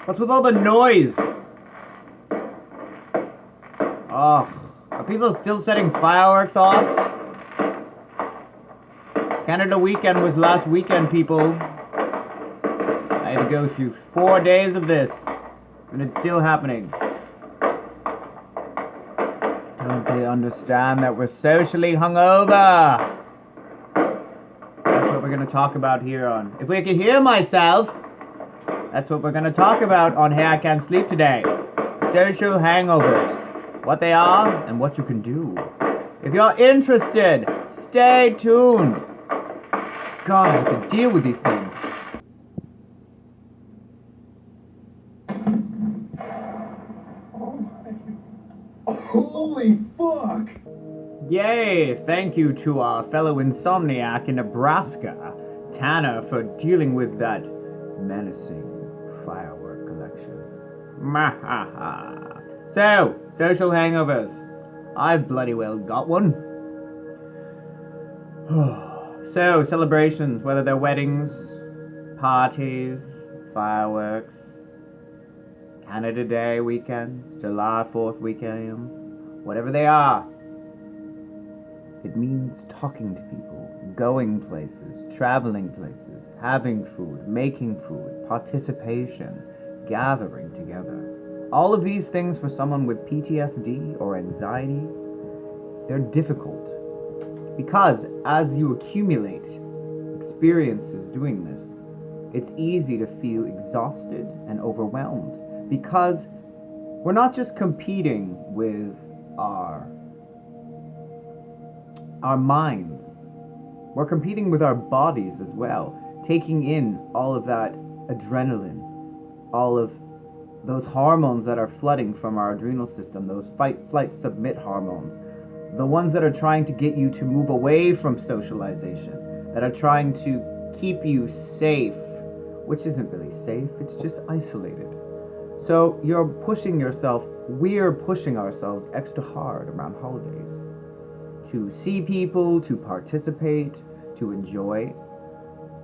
What's with all the noise? Oh, are people still setting fireworks off? Canada weekend was last weekend, people. I had to go through 4 days of this, and it's still happening. Don't they understand that we're socially hungover? That's what we're going to talk about here on If We Could Hear Myself. That's what we're going to talk about on Hey I Can't Sleep today. Social hangovers. What they are and what you can do. If you're interested, stay tuned. God, I have to deal with these things. Holy fuck! Yay! Thank you to our fellow insomniac in Nebraska, Tanner, for dealing with that menacing firework collection. Mahaha. So, social hangovers. I've bloody well got one. So, celebrations, whether they're weddings, parties, fireworks, Canada Day weekends, July 4th weekends, whatever they are, it means talking to people, going places, traveling places, having food, making food, participation, gathering together. All of these things for someone with PTSD or anxiety, they're difficult. Because as you accumulate experiences doing this, it's easy to feel exhausted and overwhelmed. Because we're not just competing with our minds, we're competing with our bodies as well, taking in all of that adrenaline, all of those hormones that are flooding from our adrenal system, those fight, flight, submit hormones, the ones that are trying to get you to move away from socialization, that are trying to keep you safe, which isn't really safe, it's just isolated. So you're pushing yourself, we're pushing ourselves extra hard around holidays to see people, to participate, to enjoy.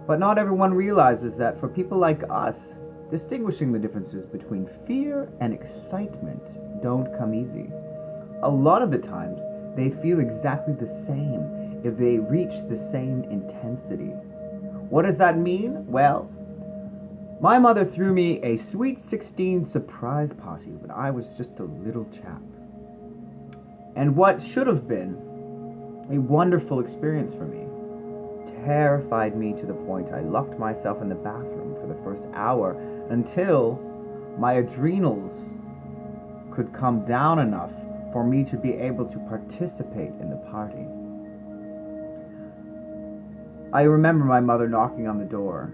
But not everyone realizes that for people like us, distinguishing the differences between fear and excitement don't come easy. A lot of the times, they feel exactly the same if they reach the same intensity. What does that mean? Well, my mother threw me a Sweet 16 surprise party when I was just a little chap. And what should have been a wonderful experience for me terrified me to the point I locked myself in the bathroom for the first hour until my adrenals could come down enough for me to be able to participate in the party. I remember my mother knocking on the door,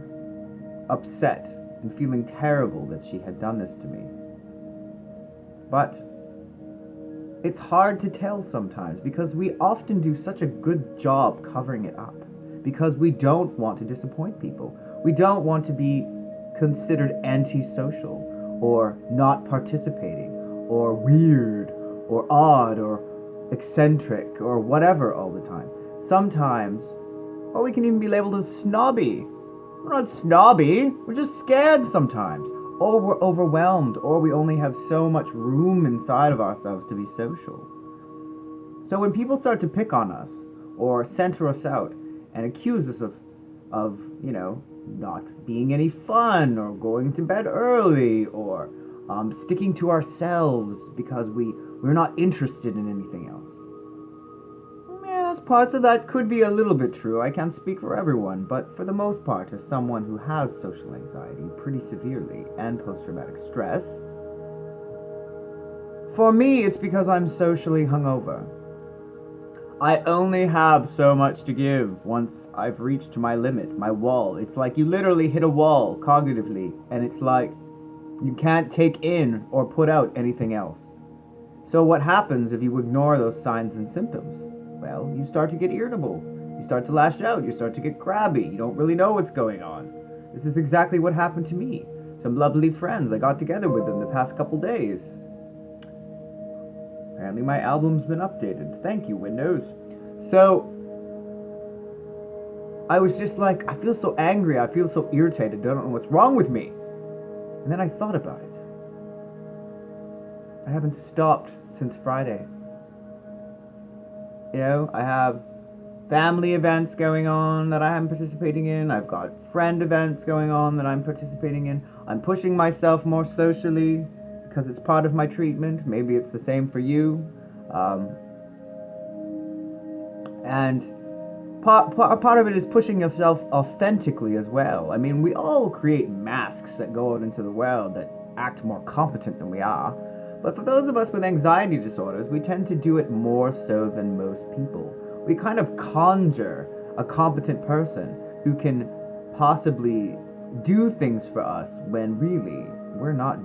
upset and feeling terrible that she had done this to me. But it's hard to tell sometimes because we often do such a good job covering it up because we don't want to disappoint people. We don't want to be considered antisocial or not participating or weird or odd or eccentric or whatever all the time. Sometimes, or we can even be labeled as snobby. We're not snobby, we're just scared sometimes. Or we're overwhelmed, or we only have so much room inside of ourselves to be social. So when people start to pick on us, or center us out, and accuse us of not being any fun, or going to bed early, or sticking to ourselves because we're not interested in anything else. Yes, parts of that could be a little bit true. I can't speak for everyone, but for the most part, as someone who has social anxiety pretty severely and post-traumatic stress, for me, it's because I'm socially hungover. I only have so much to give once I've reached my limit, my wall. It's like you literally hit a wall cognitively, and it's like you can't take in or put out anything else. So what happens if you ignore those signs and symptoms? Well, you start to get irritable. You start to lash out. You start to get crabby. You don't really know what's going on. This is exactly what happened to me. Some lovely friends, I got together with them the past couple days. Apparently my album's been updated. Thank you, Windows. So, I was just like, I feel so angry. I feel so irritated. I don't know what's wrong with me. And then I thought about it. I haven't stopped since Friday. You know, I have family events going on that I am participating in. I've got friend events going on that I'm participating in. I'm pushing myself more socially because it's part of my treatment. Maybe it's the same for you. And part of it is pushing yourself authentically as well. I mean, we all create masks that go out into the world that act more competent than we are. But for those of us with anxiety disorders, we tend to do it more so than most people. We kind of conjure a competent person who can possibly do things for us when really we're not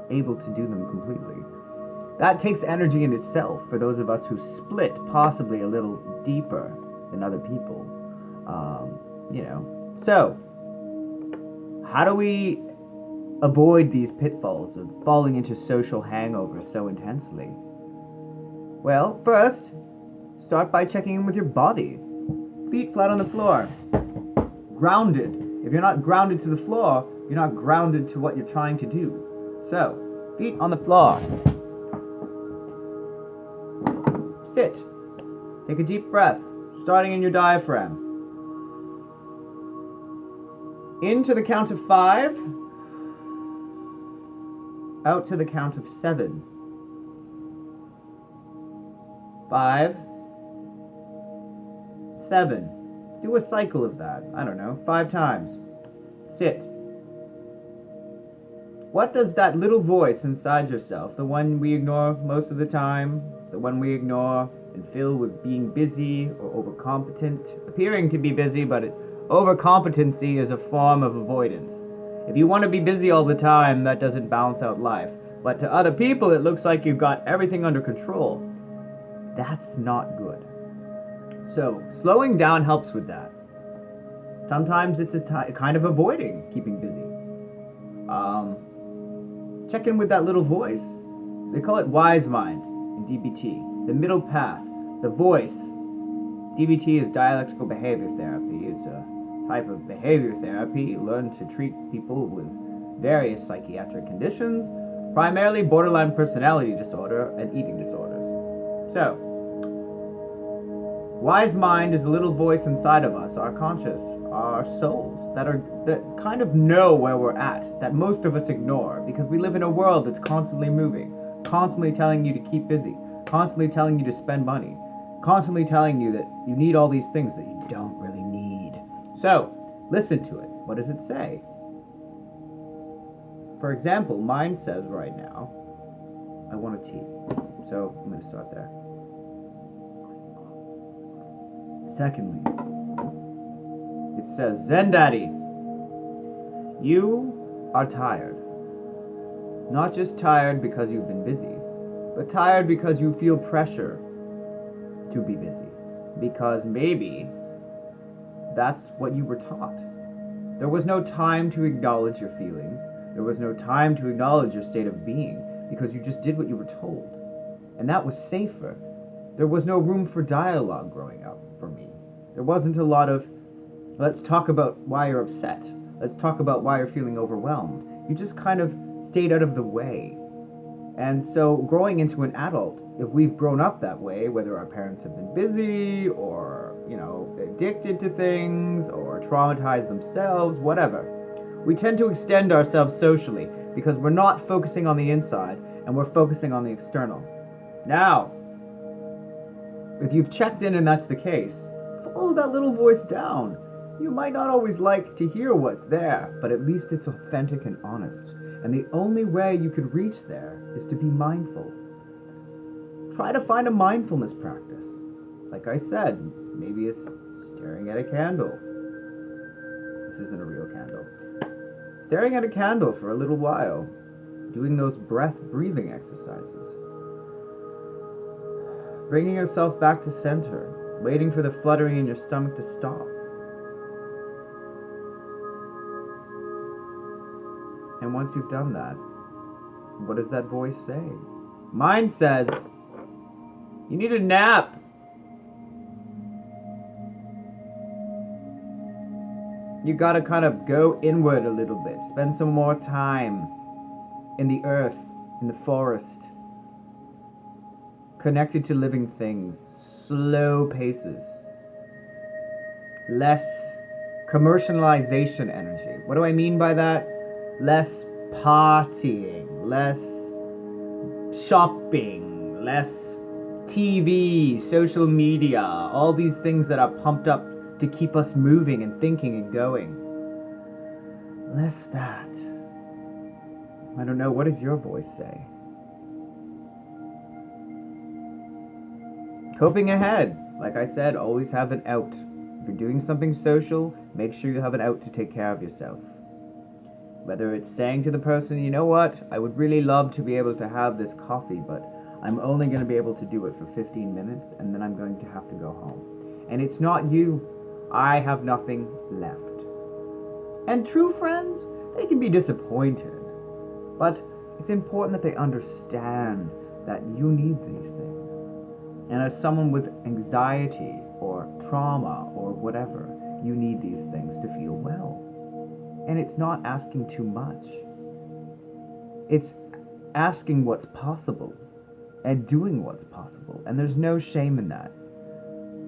able to do them completely. That takes energy in itself for those of us who split possibly a little deeper than other people. So, how do we avoid these pitfalls of falling into social hangovers so intensely? Well, first, start by checking in with your body. Feet flat on the floor. Grounded. If you're not grounded to the floor, you're not grounded to what you're trying to do. So, feet on the floor. Sit. Take a deep breath, starting in your diaphragm. In to the count of 5. Out to the count of 7. 5, 7. Do a cycle of that. I don't know, 5 times. Sit. What does that little voice inside yourself, the one we ignore most of the time, the one we ignore and fill with being busy or overcompetent, appearing to be busy, but overcompetency is a form of avoidance. If you want to be busy all the time, that doesn't balance out life. But to other people, it looks like you've got everything under control. That's not good. So, slowing down helps with that. Sometimes it's kind of avoiding keeping busy. Check in with that little voice. They call it wise mind in DBT. The middle path, the voice. DBT is dialectical behavior therapy. It's a type of behavior therapy. You learn to treat people with various psychiatric conditions, primarily borderline personality disorder and eating disorders. So, wise mind is the little voice inside of us, our conscious, our souls, that kind of know where we're at, that most of us ignore, because we live in a world that's constantly moving, constantly telling you to keep busy, constantly telling you to spend money, constantly telling you that you need all these things that you don't really need. So, listen to it. What does it say? For example, mine says right now, I want a tea. So, I'm going to start there. Secondly, it says, Zen Daddy, you are tired. Not just tired because you've been busy, but tired because you feel pressure to be busy. Because maybe that's what you were taught. There was no time to acknowledge your feelings. There was no time to acknowledge your state of being because you just did what you were told. And that was safer. There was no room for dialogue growing up for me. There wasn't a lot of, let's talk about why you're upset. Let's talk about why you're feeling overwhelmed. You just kind of stayed out of the way. And so growing into an adult, if we've grown up that way, whether our parents have been busy or, addicted to things or traumatized themselves, whatever, we tend to extend ourselves socially because we're not focusing on the inside and we're focusing on the external. Now, if you've checked in and that's the case, follow that little voice down. You might not always like to hear what's there, but at least it's authentic and honest. And the only way you could reach there is to be mindful. Try to find a mindfulness practice. Like I said, maybe it's staring at a candle. This isn't a real candle. Staring at a candle for a little while, doing those breathing exercises. Bringing yourself back to center, waiting for the fluttering in your stomach to stop. And once you've done that, what does that voice say? Mine says, you need a nap. You gotta kind of go inward a little bit. Spend some more time in the earth, in the forest, connected to living things, slow paces, less commercialization energy. What do I mean by that? Less partying, less shopping, less TV, social media, all these things that are pumped up to keep us moving and thinking and going. Less that. I don't know, what does your voice say? Coping ahead. Like I said, always have an out. If you're doing something social, make sure you have an out to take care of yourself. Whether it's saying to the person, you know what, I would really love to be able to have this coffee, but I'm only going to be able to do it for 15 minutes, and then I'm going to have to go home. And it's not you. I have nothing left. And true friends, they can be disappointed. But it's important that they understand that you need these things. And as someone with anxiety or trauma or whatever, you need these things to feel well. And it's not asking too much. It's asking what's possible and doing what's possible. And there's no shame in that.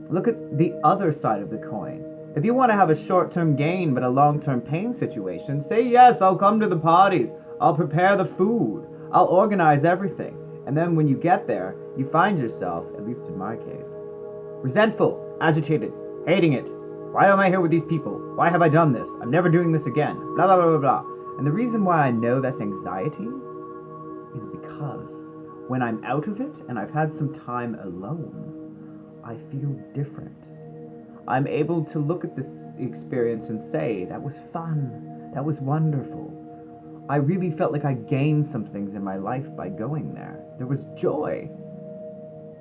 Look at the other side of the coin. If you want to have a short-term gain but a long-term pain situation, say yes, I'll come to the parties. I'll prepare the food. I'll organize everything. And then when you get there, you find yourself, at least in my case, resentful, agitated, hating it. Why am I here with these people? Why have I done this? I'm never doing this again. Blah, blah, blah, blah, blah. And the reason why I know that's anxiety is because when I'm out of it and I've had some time alone, I feel different. I'm able to look at this experience and say, that was fun. That was wonderful. I really felt like I gained some things in my life by going there. There was joy.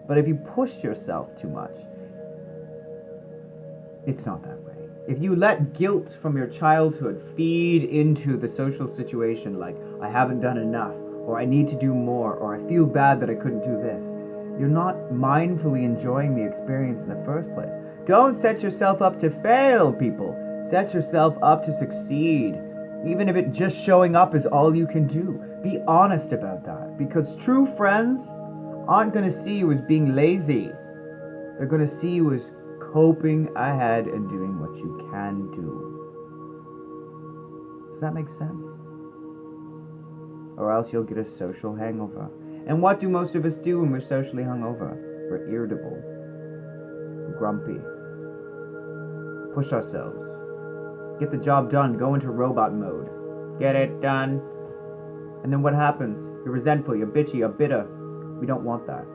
But if you push yourself too much, it's not that way. If you let guilt from your childhood feed into the social situation, like, I haven't done enough, or I need to do more, or I feel bad that I couldn't do this, you're not mindfully enjoying the experience in the first place. Don't set yourself up to fail, people. Set yourself up to succeed. Even if it just showing up is all you can do. Be honest about that. Because true friends aren't going to see you as being lazy. They're going to see you as coping ahead and doing what you can do. Does that make sense? Or else you'll get a social hangover. And what do most of us do when we're socially hungover? We're irritable, grumpy, push ourselves, get the job done, go into robot mode, get it done. And then what happens? You're resentful, you're bitchy, you're bitter. We don't want that.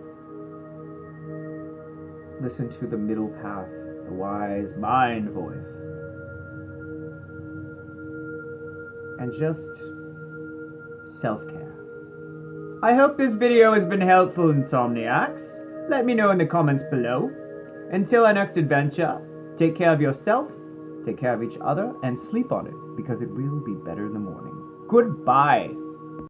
Listen to the middle path, the wise mind voice. And just self-care. I hope this video has been helpful, Insomniacs. Let me know in the comments below. Until our next adventure, take care of yourself, take care of each other, and sleep on it, because it will be better in the morning. Goodbye.